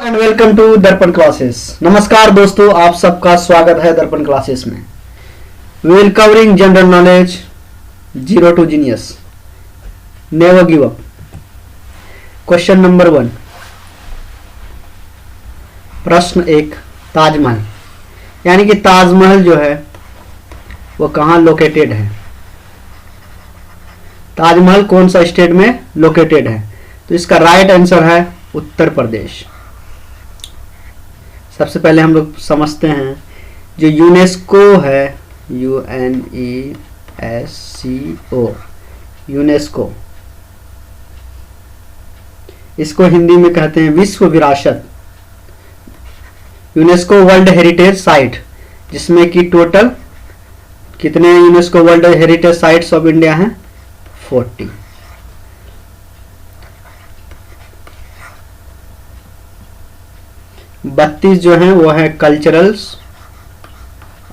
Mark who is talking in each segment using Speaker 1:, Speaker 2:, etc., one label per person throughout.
Speaker 1: And welcome to Darpan classes. नमस्कार दोस्तों, आप सबका स्वागत है दर्पण क्लासेस में। We will covering general knowledge zero to genius, never give up. Question number 1, प्रश्न 1, ताजमहल यानी कि ताजमहल जो है वो कहाँ लोकेटेड है? ताजमहल कौन सा स्टेट में लोकेटेड है? तो इसका राइट आंसर है उत्तर प्रदेश। सबसे पहले हम लोग समझते हैं जो यूनेस्को है, UNESCO, यूनेस्को, इसको हिंदी में कहते हैं विश्व विरासत। यूनेस्को वर्ल्ड हेरिटेज साइट, जिसमें कि टोटल कितने UNESCO world heritage sites of India हैं? 40। बत्तीस जो है वो है कल्चरल्स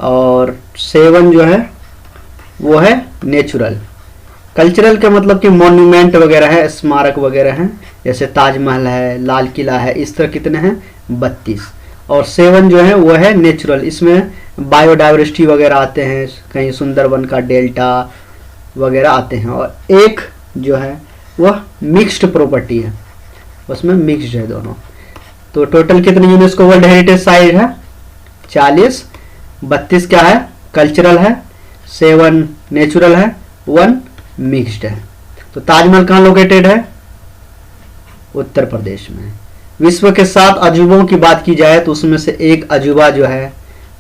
Speaker 1: और 7 जो है वो है नेचुरल। कल्चरल का मतलब कि मॉन्यूमेंट वगैरह है, स्मारक वगैरह हैं, जैसे ताजमहल है, लाल किला है, इस तरह कितने हैं? 32। और 7 जो है वो है नेचुरल, इसमें बायोडाइवर्सिटी वगैरह आते हैं, कहीं सुंदरबन का डेल्टा वगैरह आते हैं। और 1 जो है वह मिक्स्ड प्रॉपर्टी है, उसमें मिक्स्ड है दोनों। तो टोटल कितने यूनेस्को वर्ल्ड हेरिटेज साइट है? 40। 32 क्या है? कल्चरल है, 7 नेचुरल है, 1 मिक्स्ड है। तो ताजमहल कहाँ लोकेटेड है? उत्तर प्रदेश में। विश्व के 7 अजूबों की बात की जाए तो उसमें से एक अजूबा जो है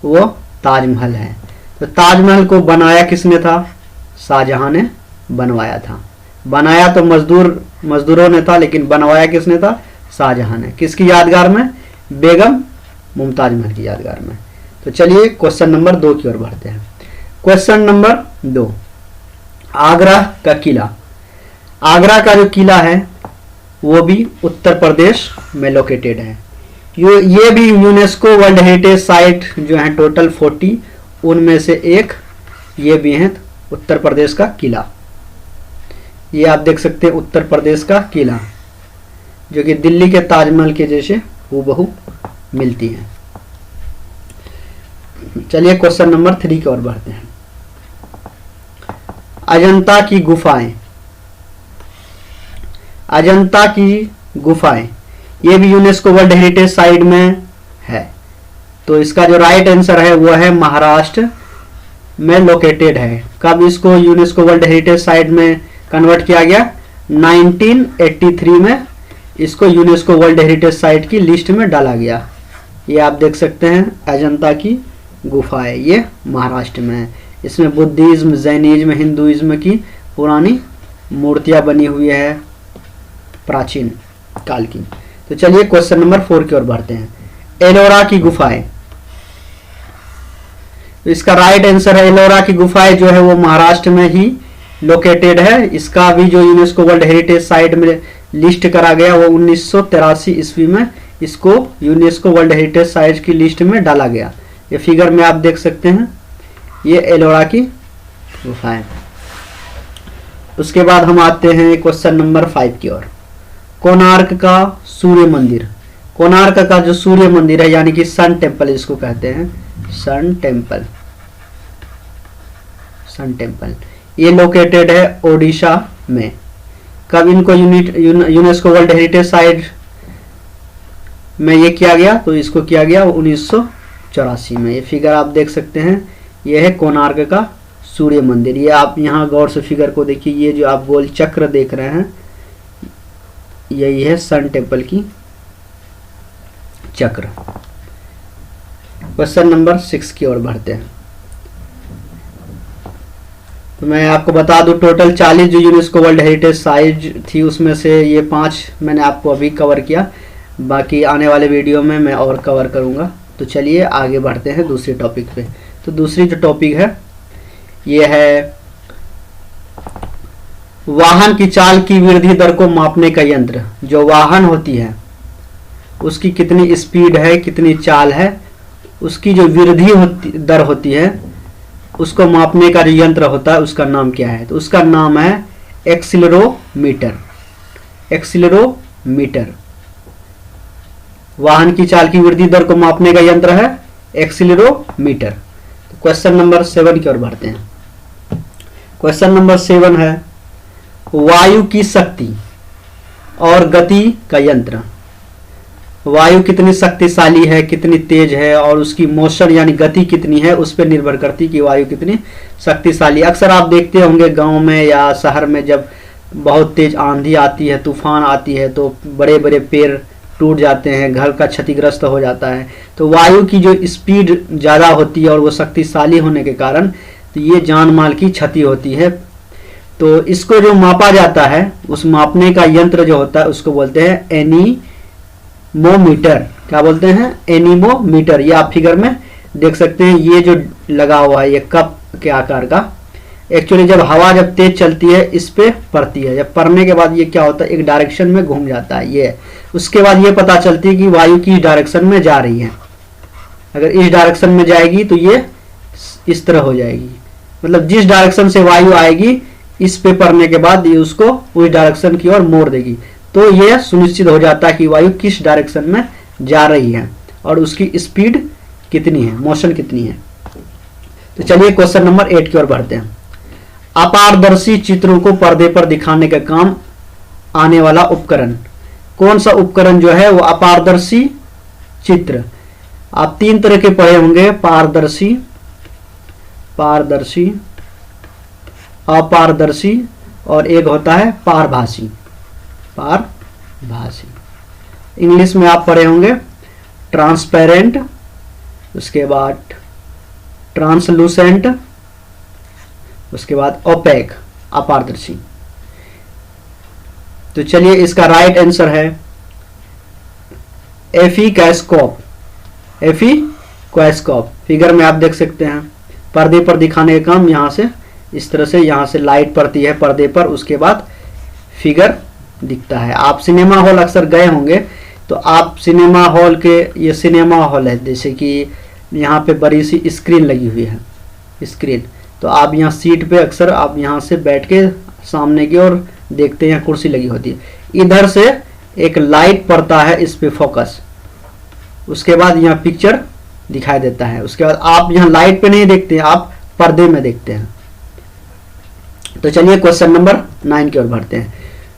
Speaker 1: वो ताजमहल है। तो ताजमहल को बनाया किसने था? शाहजहां ने बनवाया था। बनाया तो मजदूरों ने था, लेकिन बनवाया किसने था? शाहजहां ने। किसकी यादगार में? बेगम मुमताज महल की यादगार में। तो चलिए क्वेश्चन नंबर 2 की ओर बढ़ते हैं। क्वेश्चन नंबर 2, आगरा का किला। आगरा का जो किला है वो भी उत्तर प्रदेश में लोकेटेड है। ये भी यूनेस्को वर्ल्ड हेरिटेज साइट जो है टोटल 40, उनमें से एक ये भी है उत्तर प्रदेश का किला। ये आप देख सकते हैं उत्तर प्रदेश का किला, जो कि दिल्ली के ताजमहल के जैसे हूबहू मिलती है। चलिए क्वेश्चन नंबर 3 की ओर बढ़ते हैं। अजंता की गुफाएं। अजंता की गुफाएं ये भी यूनेस्को वर्ल्ड हेरिटेज साइट में है। तो इसका जो राइट आंसर है वो है महाराष्ट्र में लोकेटेड है। कब इसको यूनेस्को वर्ल्ड हेरिटेज साइट में कन्वर्ट किया गया? 1983 में इसको यूनेस्को वर्ल्ड हेरिटेज साइट की लिस्ट में डाला गया। ये आप देख सकते हैं अजंता की गुफाएं, ये महाराष्ट्र में है। इसमें बुद्धिज्म, जैनिज्म, हिंदुइज्म की पुरानी मूर्तियां बनी हुई है, प्राचीन काल की। तो चलिए क्वेश्चन नंबर 4 की ओर बढ़ते हैं। एलोरा की गुफाएं। तो इसका राइट आंसर है एलोरा की गुफाएं जो है वो महाराष्ट्र में ही लोकेटेड है। इसका भी जो यूनेस्को वर्ल्ड हेरिटेज साइट में लिस्ट करा गया वो 1983 ईस्वी में इसको यूनेस्को वर्ल्ड हेरिटेज साइट की लिस्ट में डाला गया। ये फिगर में आप देख सकते हैं, ये एलोरा की गुफाएं। उसके बाद हम आते हैं क्वेश्चन नंबर 5 की ओर। कोणार्क का सूर्य मंदिर। कोणार्क का जो सूर्य मंदिर है यानी कि सन टेम्पल इसको कहते हैं, सन टेम्पल। सन टेम्पल ये लोकेटेड है ओडिशा में। कब इनको यूनेस्को वर्ल्ड हेरिटेज साइट में ये किया गया? तो इसको किया गया 1984 में। ये फिगर आप देख सकते हैं, ये है कोणार्क का सूर्य मंदिर। ये आप यहाँ गौर से फिगर को देखिए, ये जो आप गोल चक्र देख रहे हैं यही है सन टेम्पल की चक्र। क्वेश्चन नंबर 6 की ओर बढ़ते हैं। तो मैं आपको बता दूं टोटल 40 जो यूनेस्को वर्ल्ड हेरिटेज साइट थी उसमें से ये 5 मैंने आपको अभी कवर किया, बाकी आने वाले वीडियो में मैं और कवर करूंगा। तो चलिए आगे बढ़ते हैं दूसरे टॉपिक पे। तो दूसरी जो टॉपिक है ये है वाहन की चाल की वृद्धि दर को मापने का यंत्र। जो वाहन होती है उसकी कितनी स्पीड है, कितनी चाल है, उसकी जो वृद्धि दर होती है उसको मापने का जो यंत्र होता है उसका नाम क्या है? तो उसका नाम है एक्सीलरोमीटर। एक्सीलरोमीटर वाहन की चाल की वृद्धि दर को मापने का यंत्र है एक्सीलरोमीटर। तो क्वेश्चन नंबर 7 की ओर बढ़ते हैं। क्वेश्चन नंबर 7 है वायु की शक्ति और गति का यंत्र। वायु कितनी शक्तिशाली है, कितनी तेज है, और उसकी मोशन यानी गति कितनी है, उस पर निर्भर करती कि वायु कितनी शक्तिशाली। अक्सर आप देखते होंगे गांव में या शहर में जब बहुत तेज आंधी आती है, तूफान आती है, तो बड़े बड़े पेड़ टूट जाते हैं, घर का क्षतिग्रस्त हो जाता है। तो वायु की जो स्पीड ज़्यादा होती है और वो शक्तिशाली होने के कारण तो ये जान माल की क्षति होती है। तो इसको जो मापा जाता है, उस मापने का यंत्र जो होता है उसको बोलते हैं एनीमोमीटर। क्या बोलते हैं? एनीमोमीटर। ये आप फिगर में देख सकते हैं, ये जो लगा हुआ है ये कप के आकार का। एक्चुअली जब हवा जब तेज चलती है इस पे पड़ती है, जब पड़ने के बाद ये क्या होता है, एक डायरेक्शन में घूम जाता है ये। उसके बाद ये पता चलती है कि वायु किस डायरेक्शन में जा रही है। अगर इस डायरेक्शन में जाएगी तो ये इस तरह हो जाएगी, मतलब जिस डायरेक्शन से वायु आएगी इस पे पड़ने के बाद ये उसको उस डायरेक्शन की ओर मोड़ देगी। तो ये सुनिश्चित हो जाता है कि वायु किस डायरेक्शन में जा रही है और उसकी स्पीड कितनी है, मोशन कितनी है। तो चलिए क्वेश्चन नंबर 8 की ओर बढ़ते हैं। अपारदर्शी चित्रों को पर्दे पर दिखाने का काम आने वाला उपकरण। कौन सा उपकरण जो है वो अपारदर्शी चित्र। आप 3 तरह के पढ़े होंगे, पारदर्शी, पारदर्शी, अपारदर्शी और एक होता है पारभासी। पारभासी इंग्लिश में आप पढ़े होंगे ट्रांसपेरेंट, उसके बाद ट्रांसलूसेंट, उसके बाद ओपेक, अपारदर्शी। तो चलिए इसका राइट आंसर है एफिकैस्कोप। एफिकैस्कोप फिगर में आप देख सकते हैं, पर्दे पर दिखाने का काम यहाँ से इस तरह से, यहाँ से लाइट पड़ती है पर्दे पर, उसके बाद फिगर दिखता है। आप सिनेमा हॉल अक्सर गए होंगे, तो आप सिनेमा हॉल के, ये सिनेमा हॉल है, जैसे कि यहाँ पे बड़ी सी स्क्रीन लगी हुई है, स्क्रीन। तो आप यहाँ सीट पे अक्सर आप यहाँ से बैठ के सामने की ओर देखते हैं, कुर्सी लगी होती है, इधर से एक लाइट पड़ता है इस पे फोकस, उसके बाद यहाँ पिक्चर दिखाई देता है। उसके बाद आप यहाँ लाइट पे नहीं देखते हैं, आप पर्दे में देखते हैं। तो चलिए क्वेश्चन नंबर 9 की ओर बढ़ते हैं।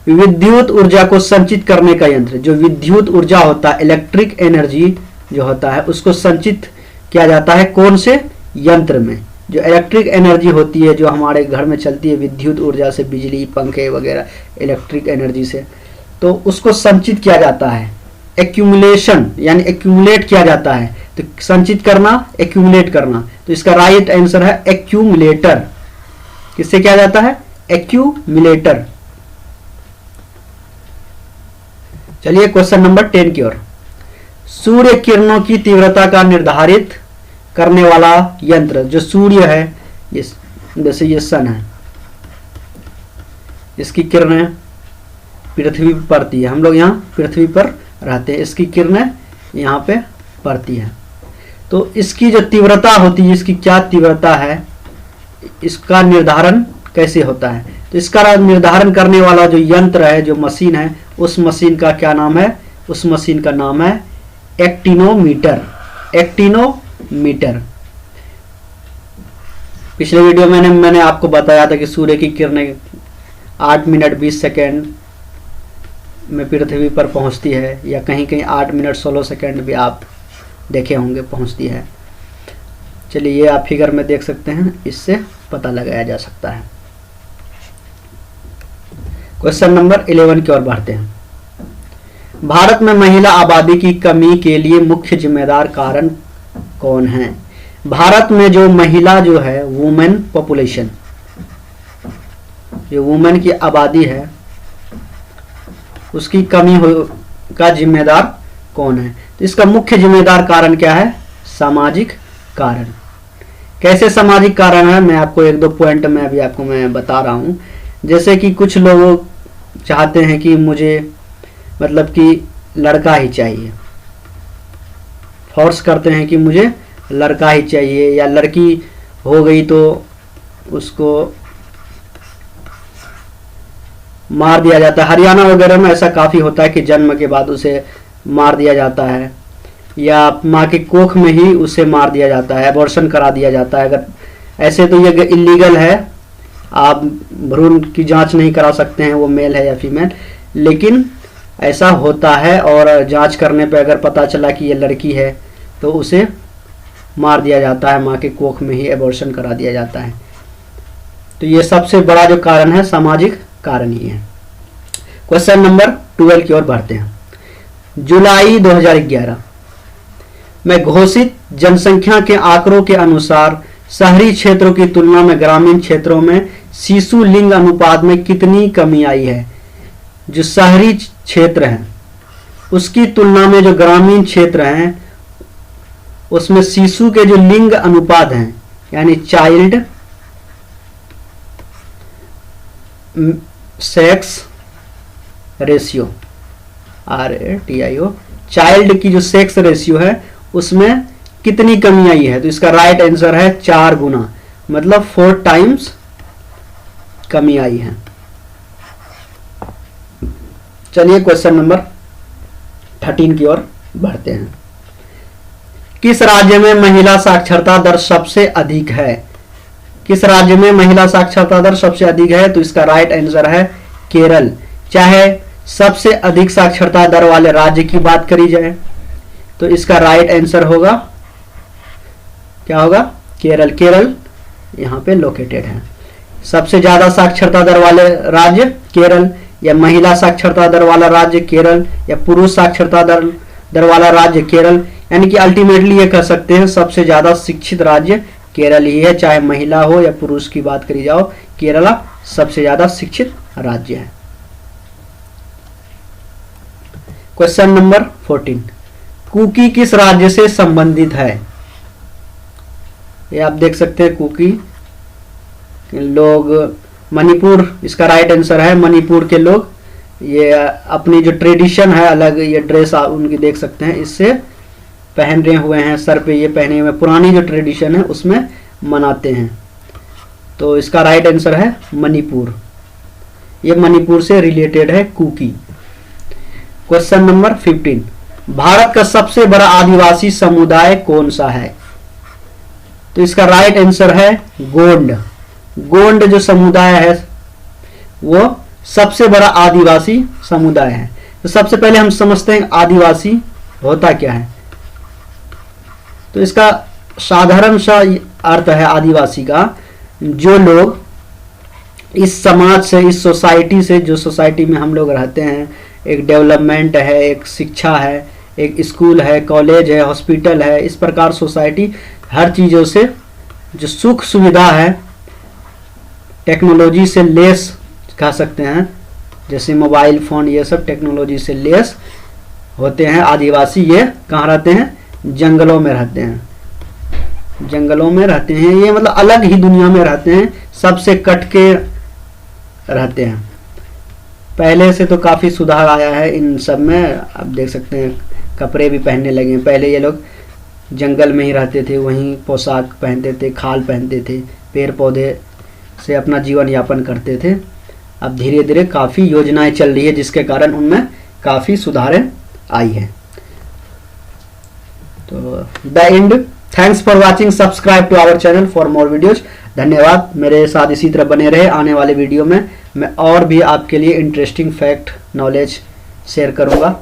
Speaker 1: विद्युत ऊर्जा को संचित करने का यंत्र। जो विद्युत ऊर्जा होता है, इलेक्ट्रिक एनर्जी जो होता है, उसको संचित किया जाता है कौन से यंत्र में। जो इलेक्ट्रिक एनर्जी होती है, जो हमारे घर में चलती है विद्युत ऊर्जा से, बिजली, पंखे वगैरह इलेक्ट्रिक एनर्जी से, तो उसको संचित किया जाता है। एक्यूमुलेशन यानी एक्यूमुलेट किया जाता है। तो संचित करना, एक्यूमुलेट करना, तो इसका राइट आंसर है एक्यूमुलेटर। किससे किया जाता है? एक्यूमुलेटर। चलिए क्वेश्चन नंबर 10 की ओर। सूर्य किरणों की तीव्रता का निर्धारित करने वाला यंत्र। जो सूर्य है, ये जैसे ये सन है, इसकी किरणें पृथ्वी पर पड़ती है, हम लोग यहाँ पृथ्वी पर रहते हैं, इसकी किरणें यहाँ पे पड़ती है। तो इसकी जो तीव्रता होती है, इसकी क्या तीव्रता है, इसका निर्धारण कैसे होता है। तो इसका निर्धारण करने वाला जो यंत्र है, जो मशीन है, उस मशीन का क्या नाम है? उस मशीन का नाम है एक्टिनोमीटर। एक्टिनोमीटर। पिछले वीडियो में मैंने आपको बताया था कि सूर्य की किरणें 8 मिनट 20 सेकेंड में पृथ्वी पर पहुंचती है, या कहीं कहीं 8 मिनट 16 सेकेंड भी आप देखे होंगे पहुंचती है। चलिए ये आप फिगर में देख सकते हैं, इससे पता लगाया जा सकता है। क्वेश्चन नंबर 11 की ओर बढ़ते हैं। भारत में महिला आबादी की कमी के लिए मुख्य जिम्मेदार कारण कौन है? भारत में जो महिला जो है, वुमेन पॉपुलेशन, जो वुमेन की आबादी है, उसकी कमी का जिम्मेदार कौन है? तो इसका मुख्य जिम्मेदार कारण क्या है? सामाजिक कारण। कैसे सामाजिक कारण है, मैं आपको 1-2 पॉइंट में अभी आपको मैं बता रहा हूं। जैसे कि कुछ लोग चाहते हैं कि मुझे मतलब कि लड़का ही चाहिए, फोर्स करते हैं कि मुझे लड़का ही चाहिए, या लड़की हो गई तो उसको मार दिया जाता है। हरियाणा वगैरह में ऐसा काफ़ी होता है कि जन्म के बाद उसे मार दिया जाता है। या माँ की कोख में ही उसे मार दिया जाता है, एबॉर्शन करा दिया जाता है। अगर ऐसे तो ये इलीगल है, आप भ्रूण की जांच नहीं करा सकते हैं वो मेल है या फीमेल, लेकिन ऐसा होता है और जांच करने पे अगर पता चला कि ये लड़की है तो उसे मार दिया जाता है, माँ के कोख में ही एबॉर्शन करा दिया जाता है। तो ये सबसे बड़ा जो कारण है सामाजिक कारण ही है। क्वेश्चन नंबर 12 की ओर बढ़ते हैं। जुलाई 2011 में घोषित जनसंख्या के आंकड़ों के अनुसार शहरी क्षेत्रों की तुलना में ग्रामीण क्षेत्रों में शिशु लिंग अनुपात में कितनी कमी आई है? जो शहरी क्षेत्र हैं उसकी तुलना में जो ग्रामीण क्षेत्र हैं उसमें शिशु के जो लिंग अनुपात हैं, यानी child sex ratio, RATIO, child की जो सेक्स रेशियो है उसमें कितनी कमी आई है? तो इसका राइट आंसर है 4 गुना, मतलब 4 टाइम्स कमी आई है। चलिए क्वेश्चन नंबर 13 की ओर बढ़ते हैं। किस राज्य में महिला साक्षरता दर सबसे अधिक है? किस राज्य में महिला साक्षरता दर सबसे अधिक है? तो इसका राइट आंसर है केरल। चाहे सबसे अधिक साक्षरता दर वाले राज्य की बात करी जाए तो इसका राइट आंसर होगा, क्या होगा? केरल। केरल यहाँ पे लोकेटेड है। सबसे ज्यादा साक्षरता दर वाले राज्य केरल, या महिला साक्षरता दर वाला राज्य केरल, या पुरुष साक्षरता दर वाला राज्य केरल। यानी कि अल्टीमेटली ये कह सकते हैं सबसे ज्यादा शिक्षित राज्य केरल ही है। चाहे महिला हो या पुरुष की बात करी जाओ, केरला सबसे ज्यादा शिक्षित राज्य है। क्वेश्चन नंबर 14, कुकी किस राज्य से संबंधित है? ये आप देख सकते हैं कुकी लोग मणिपुर, इसका राइट आंसर है मणिपुर के लोग। ये अपनी जो ट्रेडिशन है अलग, ये ड्रेस उनकी देख सकते हैं, इससे पहन रहे हुए हैं, सर पे ये पहने हुए, पुरानी जो ट्रेडिशन है उसमें मनाते हैं। तो इसका राइट आंसर है मणिपुर। ये मणिपुर से रिलेटेड है कुकी। क्वेश्चन नंबर 15, भारत का सबसे बड़ा आदिवासी समुदाय कौन सा है? तो इसका राइट आंसर है गोंड। गोंड जो समुदाय है वो सबसे बड़ा आदिवासी समुदाय है। तो सबसे पहले हम समझते हैं आदिवासी होता क्या है। तो इसका साधारण सा अर्थ है आदिवासी का, जो लोग इस समाज से, इस सोसाइटी से, जो सोसाइटी में हम लोग रहते हैं, एक डेवलपमेंट है, एक शिक्षा है, एक स्कूल है, कॉलेज है, हॉस्पिटल है, इस प्रकार सोसाइटी हर चीज़ों से जो सुख सुविधा है टेक्नोलॉजी से लेस कह सकते हैं, जैसे मोबाइल फ़ोन, ये सब टेक्नोलॉजी से लेस होते हैं आदिवासी। ये कहाँ रहते हैं? जंगलों में रहते हैं। जंगलों में रहते हैं, ये मतलब अलग ही दुनिया में रहते हैं, सबसे कट के रहते हैं। पहले से तो काफ़ी सुधार आया है इन सब में, आप देख सकते हैं कपड़े भी पहनने लगे हैं। पहले ये लोग जंगल में ही रहते थे, वहीं पोशाक पहनते थे, खाल पहनते थे, पेड़ पौधे से अपना जीवन यापन करते थे। अब धीरे धीरे काफ़ी योजनाएं चल रही है जिसके कारण उनमें काफ़ी सुधारें आई है। तो the end, thanks for watching, subscribe to our channel for more videos. धन्यवाद, मेरे साथ इसी तरह बने रहे। आने वाले वीडियो में मैं और भी आपके लिए इंटरेस्टिंग फैक्ट, नॉलेज शेयर करूंगा।